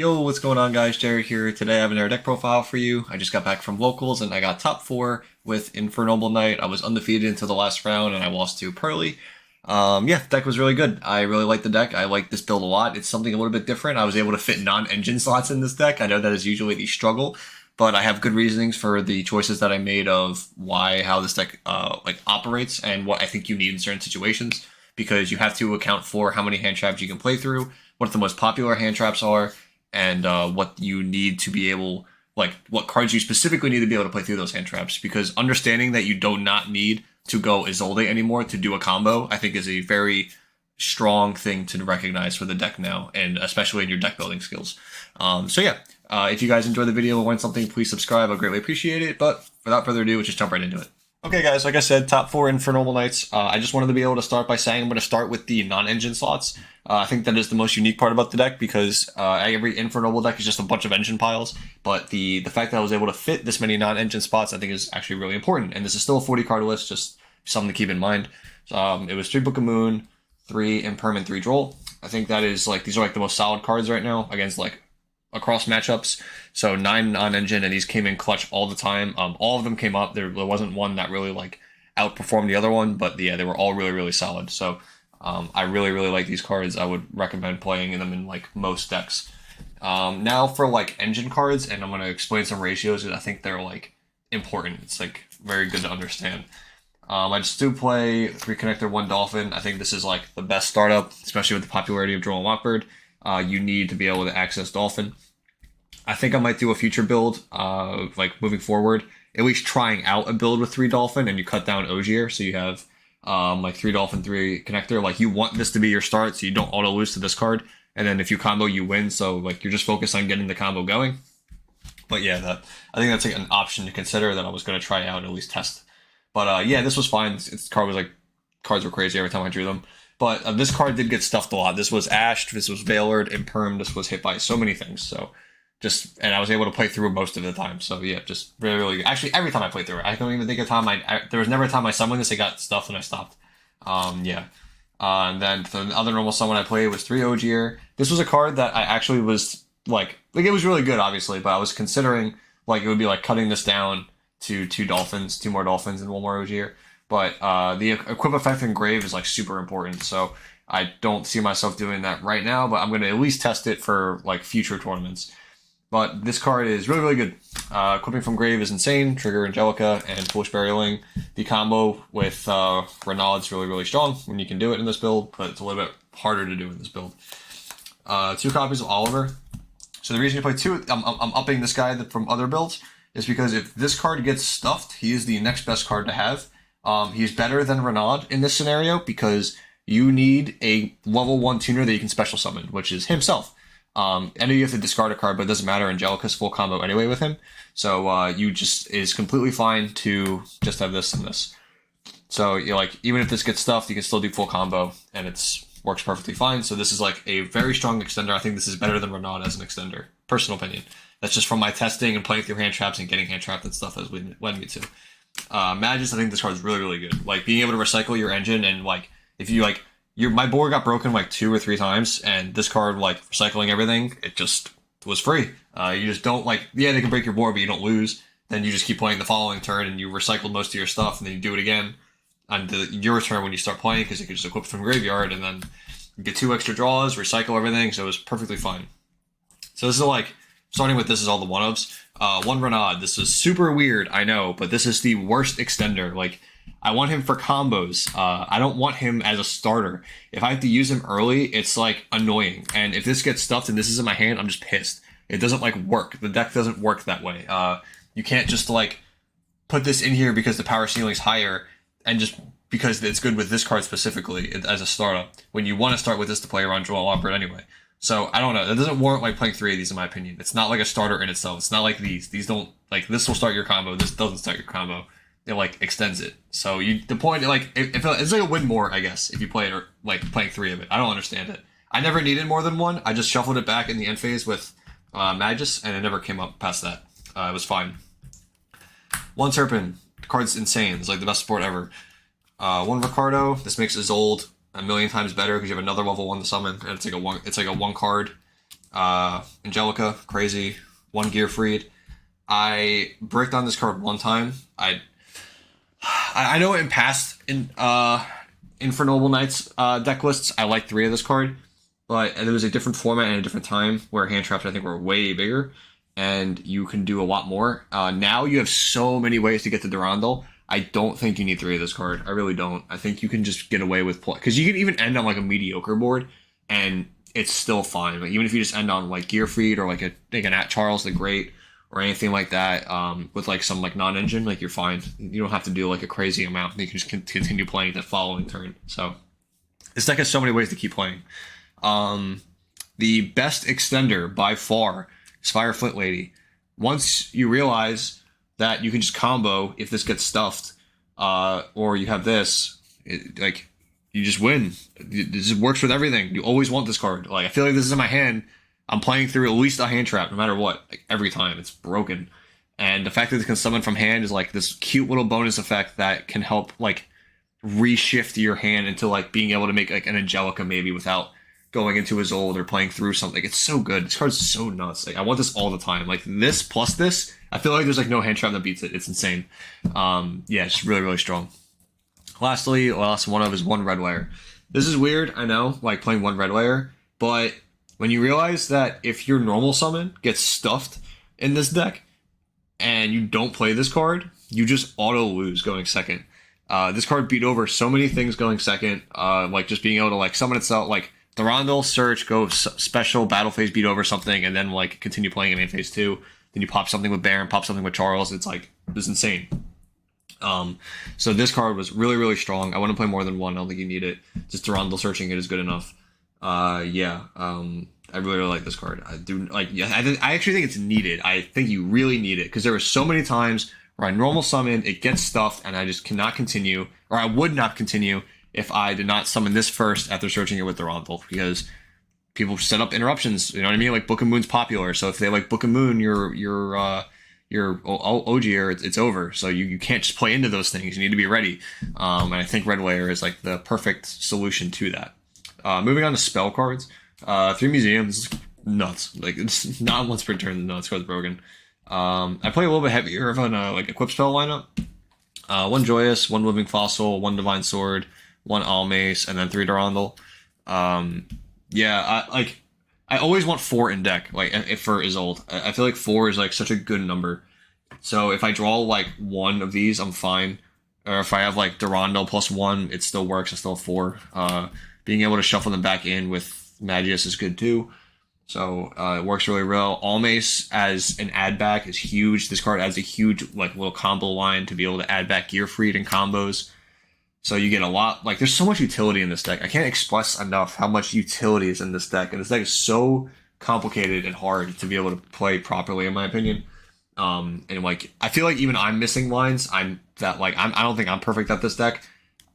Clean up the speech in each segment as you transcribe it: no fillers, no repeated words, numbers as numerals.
Yo, what's going on, guys? Jared here. Today I have another deck profile for you. I just got back from locals and I got top 4 with Infernoble Knight. I was undefeated until the last round and I lost to Pearly. Yeah, the deck was really good. I really like the deck. I like this build a lot. It's something a little bit different. I was able to fit non-engine slots in this deck. I know that is usually the struggle, but I have good reasonings for the choices that I made of how this deck operates and what I think you need in certain situations, because you have to account for how many hand traps you can play through, what the most popular hand traps are, and what you need to be able, what cards you specifically need to be able to play through those hand traps. Because understanding that you do not need to go Isolde anymore to do a combo, I think is a very strong thing to recognize for the deck now, and especially in your deck building skills. So yeah, if you guys enjoyed the video and want something, please subscribe. I'll greatly appreciate it. But without further ado, let's just jump right into it. Okay, guys, like I said, top 4 Infernoble Knights. I just wanted to be able to start by saying I'm going to start with the non-engine slots. I think that is the most unique part about the deck, because every Infernoble deck is just a bunch of engine piles. But the fact that I was able to fit this many non-engine spots, I think, is actually really important. And this is still a 40-card list, just something to keep in mind. It was 3 Book of Moon, 3 Imperm, 3 Droll. I think that is, these are, the most solid cards right now against, across matchups. So 9 non-engine, and these came in clutch all the time. All of them came up. There wasn't one that really outperformed the other one, but yeah, they were all really, really solid. So I really, really like these cards. I would recommend playing them in most decks. Now for engine cards, and I'm going to explain some ratios because I think they're important. It's very good to understand. I just do play 3 Connector, 1 Dolphin. I think this is the best startup, especially with the popularity of Droll and Watford. You need to be able to access Dolphin. I think I might do a future build, moving forward, at least trying out a build with 3 Dolphin, and you cut down Ogier, so you have 3 Dolphin, 3 Connector. You want this to be your start, so you don't auto lose to this card, and then if you combo, you win. So you're just focused on getting the combo going. But yeah, I think that's an option to consider that I was going to try out and at least test. But yeah, this was fine. This card was cards were crazy every time I drew them. But this card did get stuffed a lot. This was ashed, this was veilered, imperm, this was hit by so many things. So and I was able to play through most of the time. So yeah, just really, really good. Actually, every time I played through it, I don't even think of time there was never a time I summoned this, it got stuffed and I stopped. Yeah. And then the other normal summon I played was 3 Ogier. This was a card that I actually was it was really good, obviously, but I was considering it would be cutting this down to 2 Dolphins, 2 more Dolphins and 1 more Ogier. But the equip effect in Grave is super important, so I don't see myself doing that right now, but I'm going to at least test it for future tournaments. But this card is really, really good. Equipping from Grave is insane. Trigger Angelica and Foolish Burying. The combo with Renaud's really, really strong when you can do it in this build, but it's a little bit harder to do in this build. 2 copies of Oliver. So the reason you play 2, I'm upping this guy from other builds, is because if this card gets stuffed, he is the next best card to have. He's better than Renaud in this scenario because you need a level 1 tuner that you can special summon, which is himself. I know you have to discard a card, but it doesn't matter. Angelica's full combo anyway with him. So is completely fine to just have this and this. So even if this gets stuffed, you can still do full combo, and works perfectly fine. So this is a very strong extender. I think this is better than Renaud as an extender. Personal opinion. That's just from my testing and playing through hand traps and getting hand trapped and stuff has led me to. Magus, I think this card is really, really good. Being able to recycle your engine, and if you my board got broken 2 or 3 times, and this card recycling everything, it just was free. You just don't yeah, they can break your board, but you don't lose. Then you just keep playing the following turn, and you recycled most of your stuff, and then you do it again on your turn when you start playing, because you can just equip from graveyard, and then you get 2 extra draws, recycle everything. So it was perfectly fine. So this is starting with this is all the 1-ups. 1 Renaud. This is super weird, I know, but this is the worst extender. I want him for combos. I don't want him as a starter. If I have to use him early, it's annoying. And if this gets stuffed and this is in my hand, I'm just pissed. It doesn't work. The deck doesn't work that way. You can't just put this in here because the power ceiling's higher, and just because it's good with this card specifically as a startup, when you want to start with this to play around Joel Lombard anyway. So I don't know. That doesn't warrant playing 3 of these in my opinion. It's not a starter in itself. It's not these. These don't this will start your combo. This doesn't start your combo. It extends it. So the point it's a win more, I guess, if you play it, or playing 3 of it. I don't understand it. I never needed more than 1. I just shuffled it back in the end phase with Magus, and it never came up past that. It was fine. 1 Serpent. The card's insane. It's the best support ever. 1 Ricardo. This makes Isolde a million times better because you have another level 1 to summon, and it's a 1 card. Angelica, crazy, one gear freed. I bricked on this card one time. I know in past Infernoble Knights deck lists, I like 3 of this card, but there was a different format and a different time where hand traps I think were way bigger, and you can do a lot more. Now you have so many ways to get to Durandal. I don't think you need 3 of this card. I really don't. I think you can just get away with play because you can even end on like a mediocre board, and it's still fine. Like even if you just end on like Gear Freed or like an At Charles the Great or anything like that, with like some like non-engine, like you're fine. You don't have to do like a crazy amount. You can just continue playing the following turn. So this deck has so many ways to keep playing. The best extender by far is Fire Flint Lady. Once you realize that you can just combo if this gets stuffed, or you have this, like you just win. This works with everything. You always want this card. Like I feel like this is in my hand. I'm playing through at least a hand trap, no matter what. Like every time, it's broken. And the fact that it can summon from hand is like this cute little bonus effect that can help like reshift your hand into like being able to make like an Angelica maybe without going into his old or playing through something. It's so good. This card's so nuts. Like I want this all the time. Like this plus this, I feel like there's like no hand trap that beats it. It's insane. Yeah, it's just really, really strong. Lastly, last one of is one red layer. This is weird, I know, like playing one red layer, but when you realize that if your normal summon gets stuffed in this deck and you don't play this card, you just auto lose going second. This card beat over so many things going second, like just being able to like summon itself, like Durandal, search, go special, battle phase, beat over something, and then like continue playing in main phase 2. Then you pop something with Baron, pop something with Charles. It's like, it's insane. So this card was really, really strong. I wouldn't play more than one. I don't think you need it. Just Durandal searching it is good enough. Yeah. I really, really like this card. I do like. Yeah, I actually think it's needed. I think you really need it because there were so many times where I normal summon, it gets stuffed, and I just cannot continue, or I would not continue if I did not summon this first after searching it with Durandal because people set up interruptions. You know what I mean? Like Book of Moon's popular, so if they like Book of Moon, your OGR, it's over. So you can't just play into those things. You need to be ready. And I think Red Layer is like the perfect solution to that. Moving on to spell cards. 3 museums, nuts. Like it's not once per turn. No, this card's broken. I play a little bit heavier of an like equip spell lineup. 1 Joyous, 1 Living Fossil, 1 Divine Sword, 1 Almace, and then 3 Durandal. Yeah, I always want 4 in deck. Like if for Isolde, I feel like 4 is like such a good number. So if I draw like 1 of these, I'm fine. Or if I have like Durandal plus 1, it still works. I still have 4. Being able to shuffle them back in with Magius is good too. So it works really well. Almace as an add back is huge. This card adds a huge like little combo line to be able to add back Gear Freed and combos. So you get a lot, like there's so much utility in this deck. I can't express enough how much utility is in this deck. And this deck is so complicated and hard to be able to play properly, in my opinion. And like, I feel like even I'm missing lines. I don't think I'm perfect at this deck.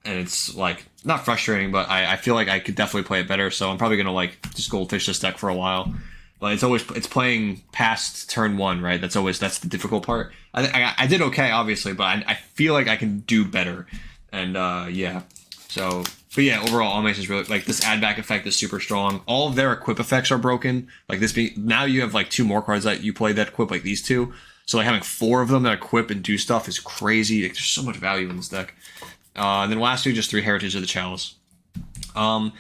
And it's like, not frustrating, but I feel like I could definitely play it better. So I'm probably going to like just goldfish this deck for a while. But it's playing past turn 1, right? That's the difficult part. I did okay, obviously, but I feel like I can do better. And yeah, so, but yeah, overall, Almace is really, like, this add back effect is super strong. All of their equip effects are broken. Like now you have like 2 more cards that you play that equip, like these 2. So like having 4 of them that equip and do stuff is crazy. Like, there's so much value in this deck. And then lastly, just 3 Heritage of the Chalice. I'm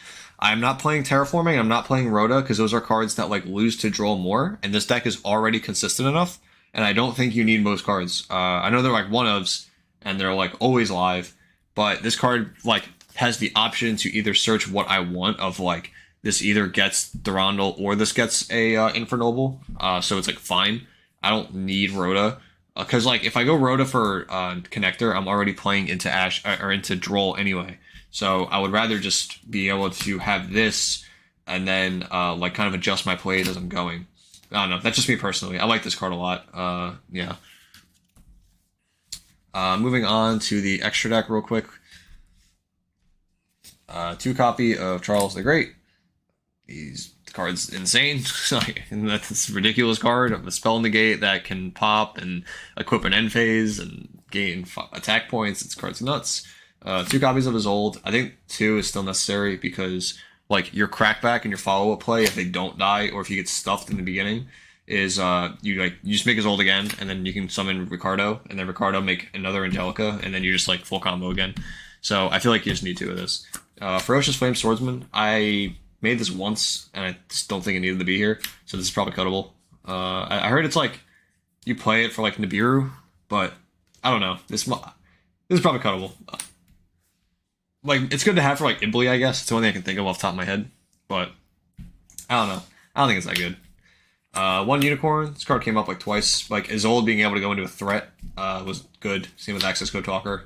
not playing Terraforming. I'm not playing Rhoda because those are cards that like lose to draw more. And this deck is already consistent enough. And I don't think you need most cards. I know they're like 1-ofs and they're like always live. But this card like has the option to either search what I want of like this either gets Durandal or this gets a Infernoble. So it's like fine. I don't need Rhoda. Because like if I go Rhoda for Connector, I'm already playing into Ash or into Droll anyway. So I would rather just be able to have this and then like kind of adjust my plays as I'm going. I don't know. That's just me personally. I like this card a lot. Yeah. Moving on to the extra deck real quick. 2 copy of Charles the Great. These cards insane. And that's a ridiculous card of a spell negate that can pop and equip an end phase and gain attack points. This card's nuts. 2 copies of Isolde. I think 2 is still necessary because like your crackback and your follow-up play, if they don't die or if you get stuffed in the beginning, is you just make Isolde again, and then you can summon Ricardo, and then Ricardo make another Angelica, and then you just like full combo again. So I feel like you just need two of this. Ferocious Flame Swordsman, I made this once, and I just don't think it needed to be here, so this is probably cuttable. I heard it's like you play it for like Nibiru, but I don't know. This is probably cuttable. Like it's good to have for like Ibli, I guess. It's the only thing I can think of off the top of my head, but I don't know. I don't think it's that good. One Unicorn. This card came up like twice. Like Isolde being able to go into a threat was good. Same with Access Code Talker.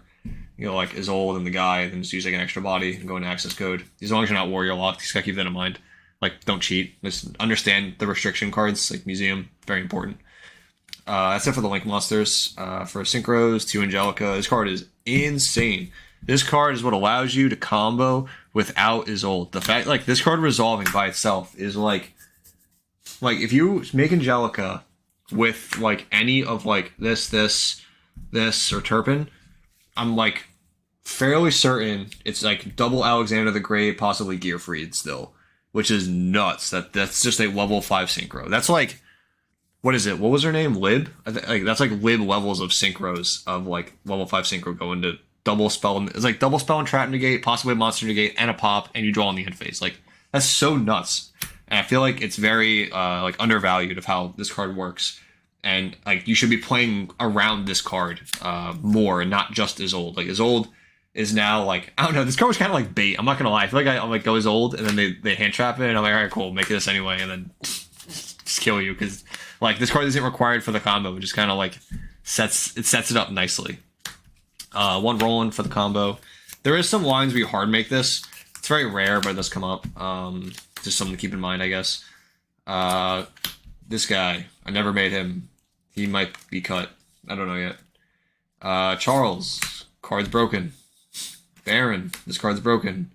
You know, like Isolde and the guy, and then just use like an extra body and go into access code. As long as you're not warrior locked, just gotta keep that in mind. Like, don't cheat. Just understand the restriction cards, like Museum, very important. That's it for the Link monsters. For Synchros, 2 Angelica. This card is insane. This card is what allows you to combo without Isolde. The fact, like, this card resolving by itself is like if you make Angelica with like any of like this, or Turpin, I'm like fairly certain it's like double Alexander the Great, possibly Gearfried still, which is nuts. That's just a level 5 synchro. That's like, what is it? What was her name? Lib? Like that's like Lib levels of synchros of like level 5 synchro going to double spell. It's like double spell and trap negate, possibly monster negate, and a pop, and you draw on the end phase. Like that's so nuts. And I feel like it's very like undervalued of how this card works. And like you should be playing around this card more, and not just Isolde. Like Isolde is now like, I don't know, this card was kind of like bait. I'm not gonna lie. I feel like I'm like go Isolde, and then they hand trap it, and I'm like, all right, cool, make this anyway, and then just kill you because like this card isn't required for the combo. It just kind of like sets it up nicely. One Roland for the combo. There is some lines where you hard make this. It's very rare, but it does come up. Just something to keep in mind, I guess. This guy, I never made him. He might be cut. I don't know yet. Charles, card's broken. Baron, this card's broken.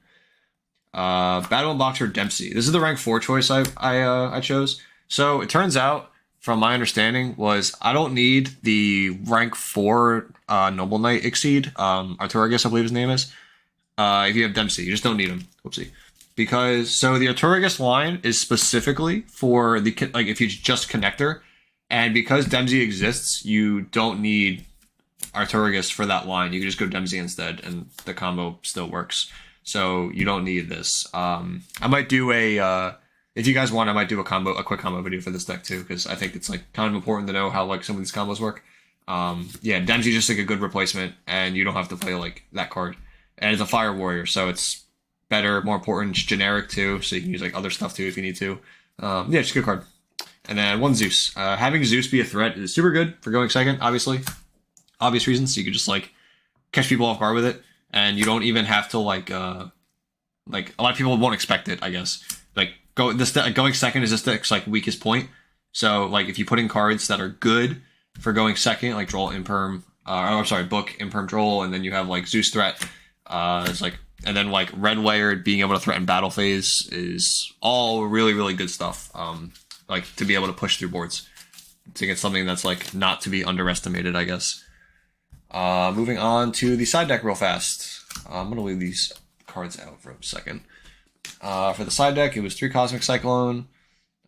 Battle Boxer Dempsey. This is the rank 4 choice I chose. So it turns out, from my understanding, was I don't need the rank 4 Noble Knight Exceed. Arturagus, I believe his name is. If you have Dempsey, you just don't need him. Whoopsie. Because so the Arturagus line is specifically for the like if you just connector, and because Dempsey exists, you don't need Arturagus for that line. You can just go Dempsey instead, and the combo still works. So you don't need this. I might do a if you guys want, I might do a quick combo video for this deck too, because I think it's like kind of important to know how like some of these combos work. Yeah, Dempsey's just like a good replacement, and you don't have to play like that card. And it's a Fire Warrior, so it's better, more important, it's generic too, so you can use like other stuff too if you need to. Yeah, just a good card. And then one Zeus. Having Zeus be a threat is super good for going second, obviously. Obvious reasons. So you can just like catch people off guard with it, and you don't even have to like a lot of people won't expect it, I guess. Like going second is this deck's like weakest point. So like if you put in cards that are good for going second, like Droll Imperm, Book Imperm Droll, and then you have like Zeus threat. It's like, and then like red layered being able to threaten battle phase is all really, really good stuff. Like to be able to push through boards. I think it's something that's like not to be underestimated, I guess. Moving on to the side deck real fast. I'm gonna leave these cards out for a second. For the side deck, it was 3 Cosmic Cyclone,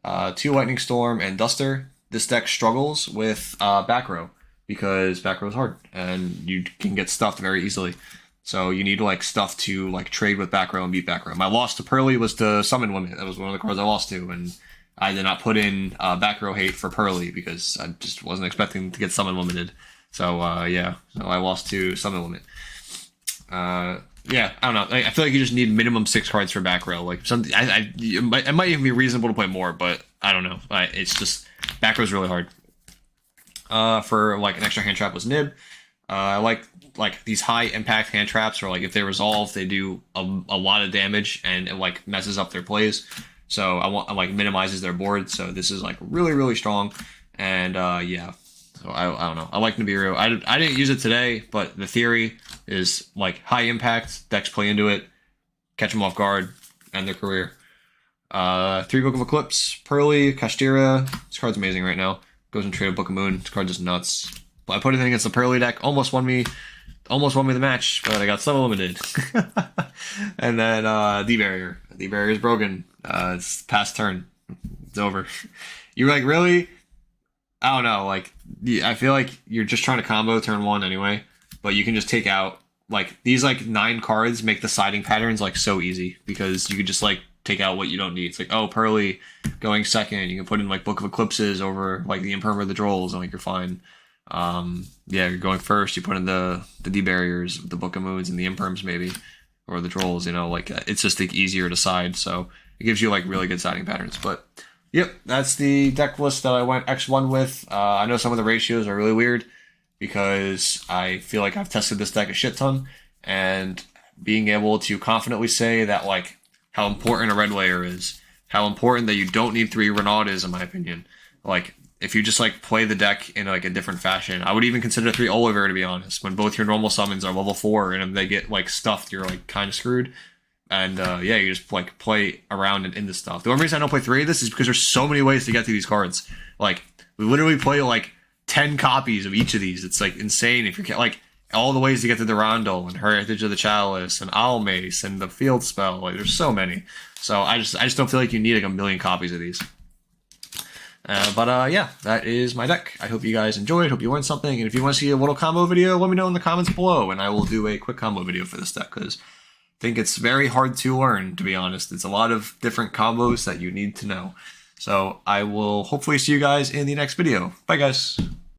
2 Lightning Storm, and Duster. This deck struggles with back row because back row is hard and you can get stuffed very easily. So you need like stuff to like trade with back row and beat back row. My loss to Pearly was to Summon Women. That was one of the cards I lost to, and I did not put in back row hate for Pearly because I just wasn't expecting to get Summon Womaned. So yeah, so I lost to Summon Woman. Yeah, I don't know. I feel like you just need minimum 6 cards for back row. Like something, it might even be reasonable to play more, but I don't know. It's just back row is really hard. For like an extra hand trap was Nib. I like these high impact hand traps, or like if they resolve, they do a lot of damage and it like messes up their plays. So I like minimizes their board. So this is like really, really strong. And yeah, so I don't know. I like Nibiru. I didn't use it today, but the theory is like high impact decks play into it, catch them off guard, end their career. 3 Book of Eclipse, Pearly, Kashtira. This card's amazing right now. Goes and trade a Book of Moon. This card is nuts. I put it in against the Pearly deck, almost won me almost won me the match, but I got so limited. And then D-Barrier. D-Barrier is broken. It's past turn. It's over. You're like, really? I don't know. Like, I feel like you're just trying to combo turn one anyway, but you can just take out, like, these, like, 9 cards make the siding patterns, like, so easy, because you can just, like, take out what you don't need. It's like, oh, Pearly going second. You can put in, like, Book of Eclipses over, like, the Imperm or the Drolls, and, like, you're fine. Yeah, you're going first. You put in the D-Barriers, the Book of Moons, and the Imperms, maybe, or the Drolls, you know, like, it's just, like, easier to side, so it gives you, like, really good siding patterns, but... Yep, that's the deck list that I went X1 with. I know some of the ratios are really weird because I feel like I've tested this deck a shit ton, and being able to confidently say that, like, how important a red layer is, how important that you don't need 3 Renaud is, in my opinion. Like, if you just, like, play the deck in, like, a different fashion, I would even consider 3 Oliver, to be honest. When both your normal summons are level 4 and if they get, like, stuffed, you're, like, kind of screwed. And yeah, you just like play around and into stuff. The only reason I don't play 3 of this is because there's so many ways to get to these cards. Like, we literally play like 10 copies of each of these. It's like insane if you're like all the ways to get to the Rondo and Heritage of the Chalice and Owl Mace and the Field Spell. Like, there's so many. So I just don't feel like you need like a million copies of these. But yeah, that is my deck. I hope you guys enjoyed. Hope you learned something. And if you want to see a little combo video, let me know in the comments below, and I will do a quick combo video for this deck because think it's very hard to learn, to be honest. It's a lot of different combos that you need to know. So I will hopefully see you guys in the next video. Bye, guys.